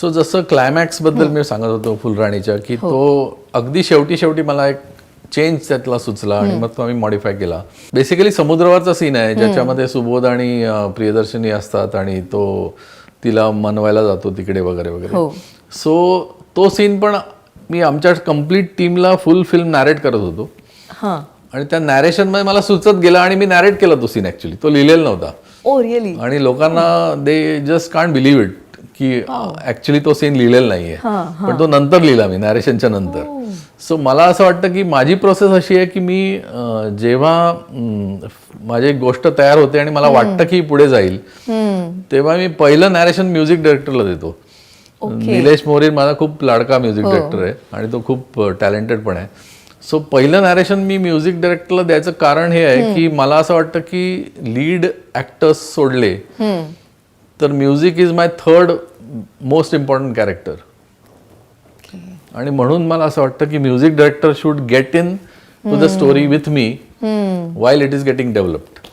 So जसं climax बद्दल मी सांगत होतो फुलराणीच्या की तो अगदी शेवटी मला एक चेंज त्यातला सुचला आणि मग तो आम्ही मॉडिफाय केला. बेसिकली समुद्रावरचा सीन आहे ज्याच्यामध्ये सुबोध आणि प्रियदर्शनी असतात आणि तो तिला मनवायला जातो तिकडे वगैरे वगैरे. सो तो सीन पण मी आमच्या कम्प्लीट टीमला फुल फिल्म नॅरेट करत होतो आणि त्या नॅरेशनमध्ये मला सुचत गेला आणि मी नॅरेट केला तो सीन. ऍक्च्युली तो लिहिलेला नव्हता. रिअली? आणि लोकांना they just can't believe it की ऍक्च्युली तो सीन लिहिलेला नाहीये, पण तो नंतर लिहिला मी नॅरेशनच्या नंतर. सो मला असं वाटतं की माझी प्रोसेस अशी आहे की मी जेव्हा माझी एक गोष्ट तयार होते आणि मला वाटतं की पुढे जाईल तेव्हा मी पहिलं नॅरेशन म्युझिक डायरेक्टरला देतो. निलेश मोरीन माझा खूप लाडका म्युझिक डायरेक्टर आहे आणि तो खूप टॅलेंटेड पण आहे. सो पहिलं नॅरेशन मी म्युझिक डायरेक्टरला द्यायचं कारण हे आहे की मला असं वाटतं की लीड ऍक्टर्स सोडले तर music is my third most important character. आणि म्हणून मला असं वाटतं की music director should get in to the story with me while it is getting developed.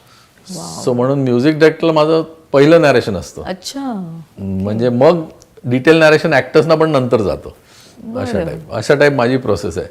So म्हणून म्युझिक डायरेक्टरला माझं पहिलं नॅरेशन असतं. अच्छा. म्हणजे मग डिटेल नॅरेशन ऍक्टर्सना पण नंतर जातं. अशा टाईप माझी प्रोसेस आहे.